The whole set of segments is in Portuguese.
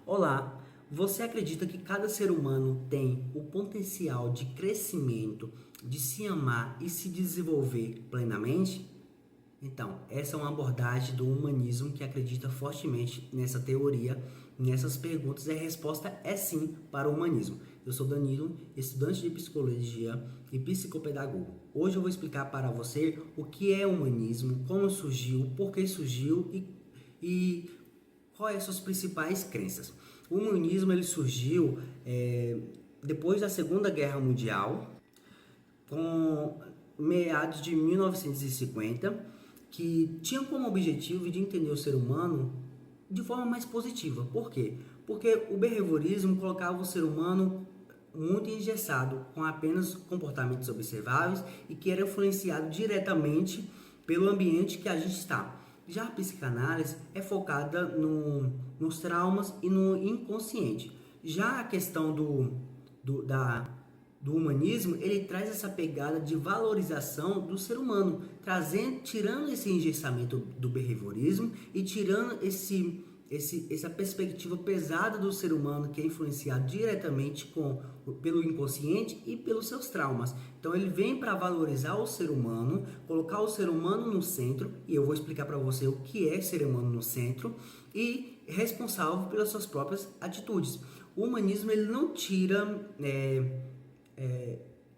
Olá, você acredita que cada ser humano tem o potencial de crescimento, de se amar e se desenvolver plenamente? Então, essa é uma abordagem do humanismo que acredita fortemente nessa teoria, nessas perguntas, e a resposta é sim para o humanismo. Eu sou Danilo, estudante de psicologia e psicopedagogo. Hoje eu vou explicar para você o que é humanismo, como surgiu, por que surgiu e quais são as principais crenças. O humanismo ele surgiu depois da Segunda Guerra Mundial, com meados de 1950, que tinha como objetivo de entender o ser humano de forma mais positiva. Por quê? Porque o behaviorismo colocava o ser humano muito engessado, com apenas comportamentos observáveis e que era influenciado diretamente pelo ambiente que a gente está. Já a psicanálise é focada nos traumas e no inconsciente. Já a questão do humanismo, ele traz essa pegada de valorização do ser humano, tirando esse engessamento do behaviorismo e tirando essa perspectiva pesada do ser humano que é influenciado diretamente pelo inconsciente e pelos seus traumas. Então ele vem para valorizar o ser humano, colocar o ser humano no centro, e eu vou explicar para você o que é ser humano no centro, e responsável pelas suas próprias atitudes. O humanismo ele não tira,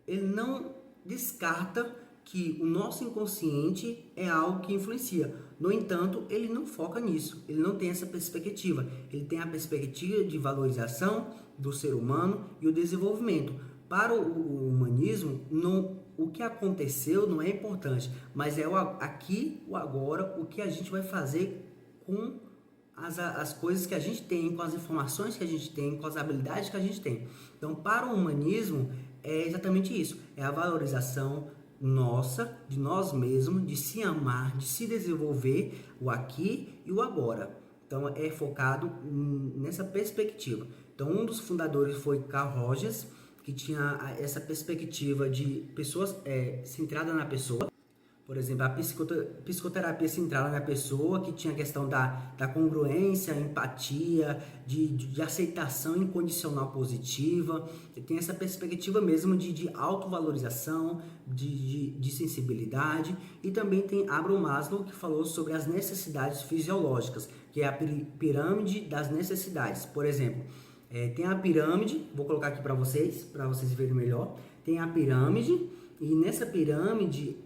ele não descarta que o nosso inconsciente é algo que influencia. No entanto, ele não foca nisso, ele não tem essa perspectiva. Ele tem a perspectiva de valorização do ser humano e o desenvolvimento. Para o humanismo, o que aconteceu não é importante, mas é o aqui, o agora, o que a gente vai fazer com as coisas que a gente tem, com as informações que a gente tem, com as habilidades que a gente tem. Então, para o humanismo, é exatamente isso. É a valorização nossa, de nós mesmos, de se amar, de se desenvolver, o aqui e o agora. Então, é focado nessa perspectiva. Então, um dos fundadores foi Carl Rogers, que tinha essa perspectiva de pessoas centrada na pessoa. Por exemplo, a psicoterapia centrada na pessoa, que tinha a questão da congruência, empatia, de aceitação incondicional positiva. Tem essa perspectiva mesmo de autovalorização, de sensibilidade. E também tem Abraham Maslow, que falou sobre as necessidades fisiológicas, que é a pirâmide das necessidades. Por exemplo, tem a pirâmide, vou colocar aqui para vocês verem melhor. Tem a pirâmide, e nessa pirâmide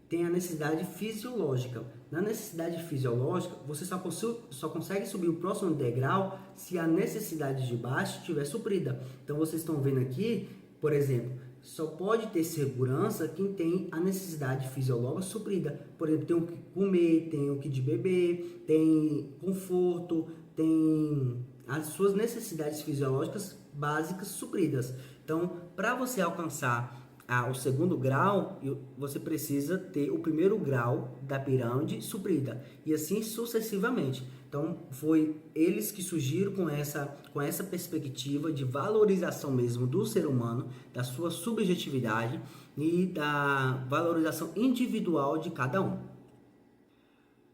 tem a necessidade fisiológica. Na necessidade fisiológica, você só consegue subir o próximo degrau se a necessidade de baixo estiver suprida. Então, vocês estão vendo aqui, por exemplo, só pode ter segurança quem tem a necessidade fisiológica suprida. Por exemplo, tem o que comer, tem o que de beber, tem conforto, tem as suas necessidades fisiológicas básicas supridas. Então, para você alcançar o segundo grau, você precisa ter o primeiro grau da pirâmide suprida, e assim sucessivamente. Então, foi eles que surgiram com essa perspectiva de valorização mesmo do ser humano, da sua subjetividade e da valorização individual de cada um.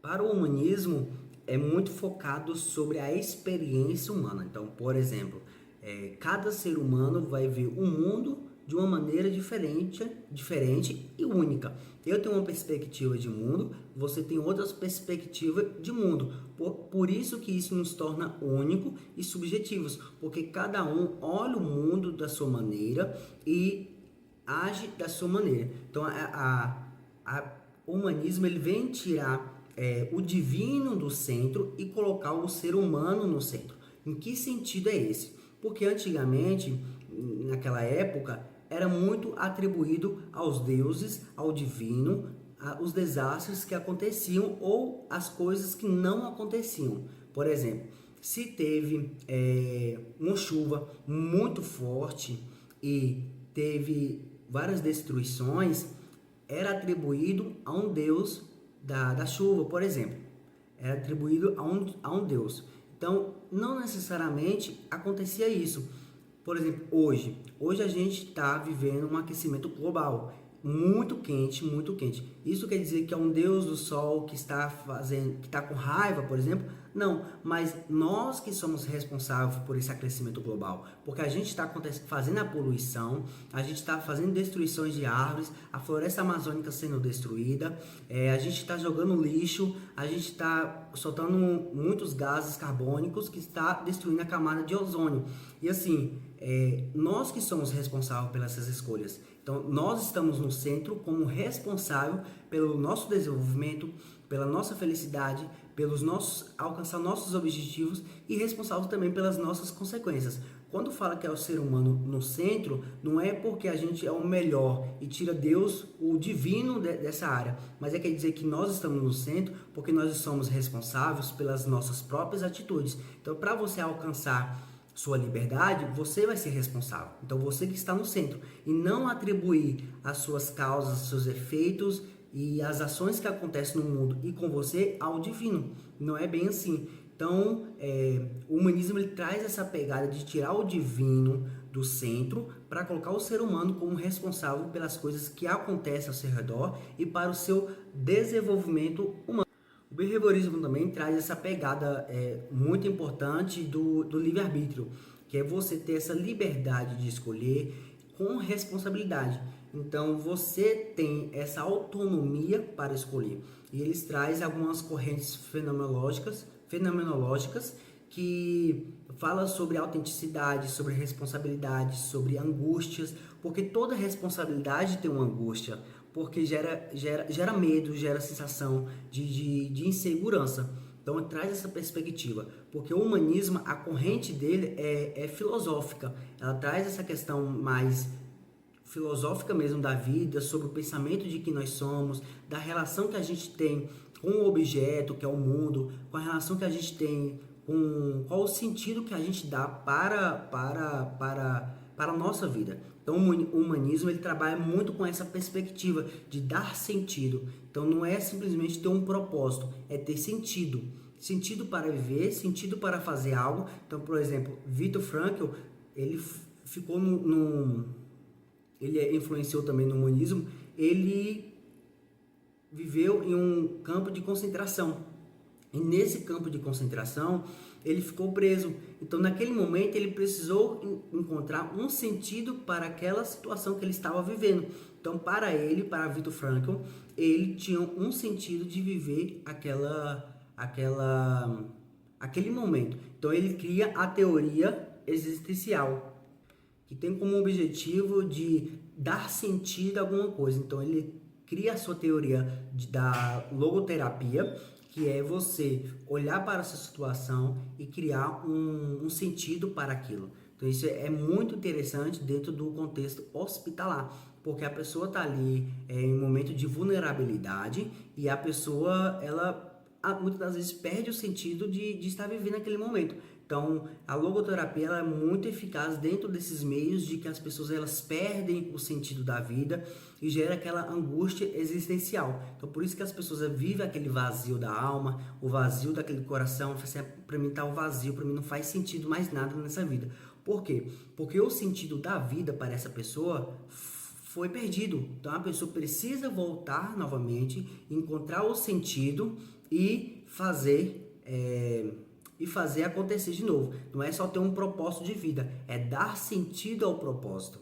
Para o humanismo, é muito focado sobre a experiência humana. Então, por exemplo, cada ser humano vai ver o mundo de uma maneira diferente e única. Eu tenho uma perspectiva de mundo, você tem outras perspectivas de mundo. Por isso que isso nos torna único e subjetivos, porque cada um olha o mundo da sua maneira e age da sua maneira. Então, o humanismo ele vem tirar o divino do centro e colocar o ser humano no centro. Em que sentido é esse? Porque antigamente, naquela época, era muito atribuído aos deuses, ao divino, os desastres que aconteciam ou as coisas que não aconteciam. Por exemplo, se teve uma chuva muito forte e teve várias destruições, era atribuído a um deus da chuva, por exemplo. Era atribuído a um deus. Então, não necessariamente acontecia isso. Por exemplo, hoje a gente está vivendo um aquecimento global muito quente, muito quente. Isso quer dizer que é um Deus do Sol que está que está com raiva, por exemplo? Não, mas nós que somos responsáveis por esse aquecimento global, porque a gente está fazendo a poluição, a gente está fazendo destruições de árvores, a floresta amazônica sendo destruída, a gente está jogando lixo, a gente está soltando muitos gases carbônicos que está destruindo a camada de ozônio. E assim, nós que somos responsáveis pelas escolhas. Então, nós estamos no centro como responsável pelo nosso desenvolvimento, pela nossa felicidade, pelos alcançar nossos objetivos e responsável também pelas nossas consequências. Quando fala que é o ser humano no centro, não é porque a gente é o melhor e tira Deus, o divino dessa área, mas quer dizer que nós estamos no centro porque nós somos responsáveis pelas nossas próprias atitudes. Então, para você alcançar sua liberdade, você vai ser responsável. Então, você que está no centro e não atribuir as suas causas, seus efeitos e as ações que acontecem no mundo e com você ao divino. Não é bem assim. Então, o humanismo ele traz essa pegada de tirar o divino do centro para colocar o ser humano como responsável pelas coisas que acontecem ao seu redor e para o seu desenvolvimento humano. O behaviorismo também traz essa pegada muito importante do livre-arbítrio, que é você ter essa liberdade de escolher com responsabilidade. Então, você tem essa autonomia para escolher. E eles trazem algumas correntes fenomenológicas que falam sobre autenticidade, sobre responsabilidade, sobre angústias, porque toda responsabilidade tem uma angústia, porque gera medo, gera sensação de insegurança. Então, traz essa perspectiva, porque o humanismo, a corrente dele é filosófica, ela traz essa questão mais filosófica mesmo da vida, sobre o pensamento de que nós somos, da relação que a gente tem com o objeto, que é o mundo, com a relação que a gente tem com qual o sentido que a gente dá para a nossa vida. Então, o humanismo ele trabalha muito com essa perspectiva de dar sentido. Então, não é simplesmente ter um propósito, é ter sentido. Sentido para viver, sentido para fazer algo. Então, por exemplo, Viktor Frankl, ele ficou ele influenciou também no humanismo, ele viveu em um campo de concentração. E nesse campo de concentração, ele ficou preso. Então, naquele momento, ele precisou encontrar um sentido para aquela situação que ele estava vivendo. Então, para Viktor Frankl, ele tinha um sentido de viver aquele momento. Então, ele cria a teoria existencial, que tem como objetivo de dar sentido a alguma coisa. Então, ele cria a sua teoria da logoterapia, que é você olhar para essa situação e criar um sentido para aquilo. Então, isso é muito interessante dentro do contexto hospitalar, porque a pessoa está ali em um momento de vulnerabilidade e a pessoa, ela muitas das vezes perde o sentido de estar vivendo aquele momento. Então, a logoterapia ela é muito eficaz dentro desses meios de que as pessoas elas perdem o sentido da vida e gera aquela angústia existencial. Então, por isso que as pessoas vivem aquele vazio da alma, o vazio daquele coração. Assim, para mim tá o vazio, para mim não faz sentido mais nada nessa vida. Por quê? Porque o sentido da vida para essa pessoa foi perdido. Então, a pessoa precisa voltar novamente, encontrar o sentido e fazer acontecer de novo. Não é só ter um propósito de vida, é dar sentido ao propósito.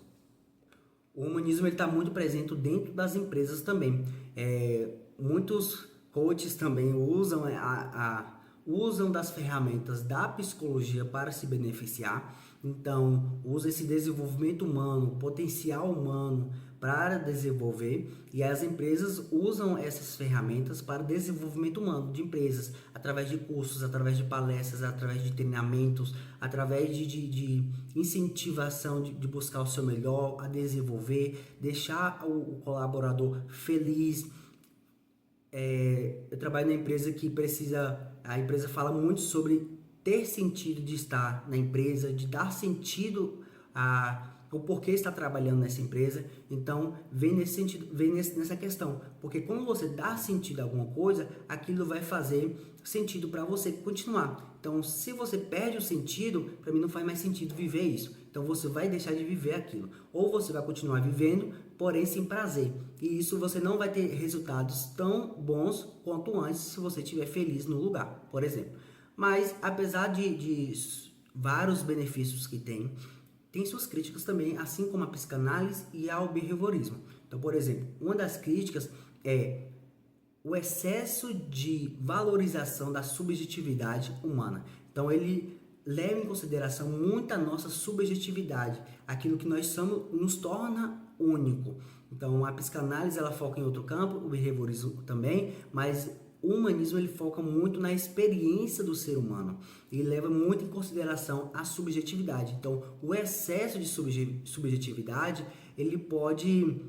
O humanismo está muito presente dentro das empresas também. Muitos coaches também usam das ferramentas da psicologia para se beneficiar. Então, usa esse desenvolvimento humano, potencial humano para desenvolver, e as empresas usam essas ferramentas para desenvolvimento humano de empresas, através de cursos, através de palestras, através de treinamentos, através de incentivação de buscar o seu melhor, a desenvolver, deixar o colaborador feliz. Eu trabalho na empresa a empresa fala muito sobre ter sentido de estar na empresa, de dar sentido o porquê está trabalhando nessa empresa. Então, vem nesse sentido, nessa questão, porque quando você dá sentido a alguma coisa, aquilo vai fazer sentido para você continuar. Então, se você perde o sentido, para mim não faz mais sentido viver isso. Então, você vai deixar de viver aquilo. Ou você vai continuar vivendo, porém sem prazer. E isso você não vai ter resultados tão bons quanto antes se você estiver feliz no lugar, por exemplo. Mas, apesar de vários benefícios que tem suas críticas também, assim como a psicanálise e ao behaviorismo. Então, por exemplo, uma das críticas é o excesso de valorização da subjetividade humana. Então, ele leva em consideração muito a nossa subjetividade, aquilo que nós somos nos torna único. Então, a psicanálise ela foca em outro campo, o behaviorismo também, mas o humanismo ele foca muito na experiência do ser humano e leva muito em consideração a subjetividade. Então, o excesso de subjetividade ele pode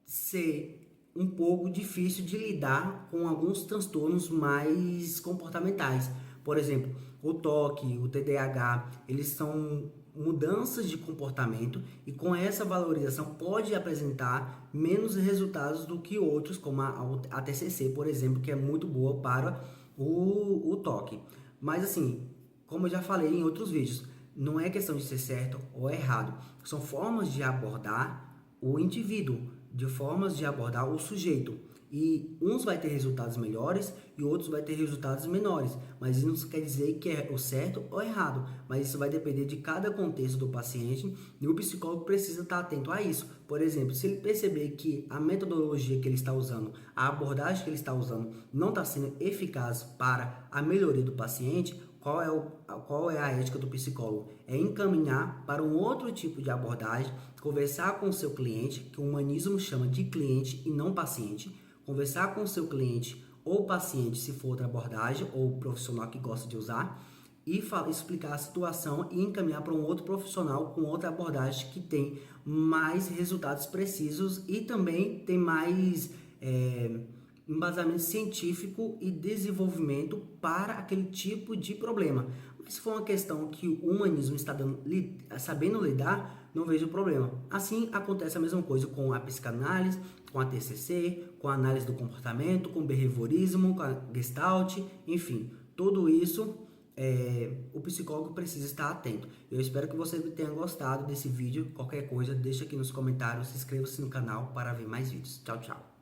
ser um pouco difícil de lidar com alguns transtornos mais comportamentais. Por exemplo, o TOC, o TDAH, eles são mudanças de comportamento e com essa valorização pode apresentar menos resultados do que outros, como a TCC, por exemplo, que é muito boa para o TOC. Mas assim, como eu já falei em outros vídeos, não é questão de ser certo ou errado, são formas de abordar o indivíduo, de formas de abordar o sujeito. E uns vai ter resultados melhores e outros vai ter resultados menores, mas isso não quer dizer que é o certo ou errado, mas isso vai depender de cada contexto do paciente e o psicólogo precisa estar atento a isso. Por exemplo, se ele perceber que a metodologia que ele está usando, a abordagem que ele está usando não está sendo eficaz para a melhoria do paciente, qual é a ética do psicólogo? É encaminhar para um outro tipo de abordagem, conversar com o seu cliente, que o humanismo chama de cliente e não paciente, conversar com o seu cliente ou paciente, se for outra abordagem, ou profissional que gosta de usar, e explicar a situação e encaminhar para um outro profissional com outra abordagem que tem mais resultados precisos e também tem mais embasamento científico e desenvolvimento para aquele tipo de problema. Mas se for uma questão que o humanismo está sabendo lidar, não vejo problema. Assim acontece a mesma coisa com a psicanálise, com a TCC, com a análise do comportamento, com o behaviorismo, com a Gestalt, enfim, tudo isso o psicólogo precisa estar atento. Eu espero que você tenha gostado desse vídeo. Qualquer coisa, deixa aqui nos comentários, se inscreva-se no canal para ver mais vídeos. Tchau, tchau.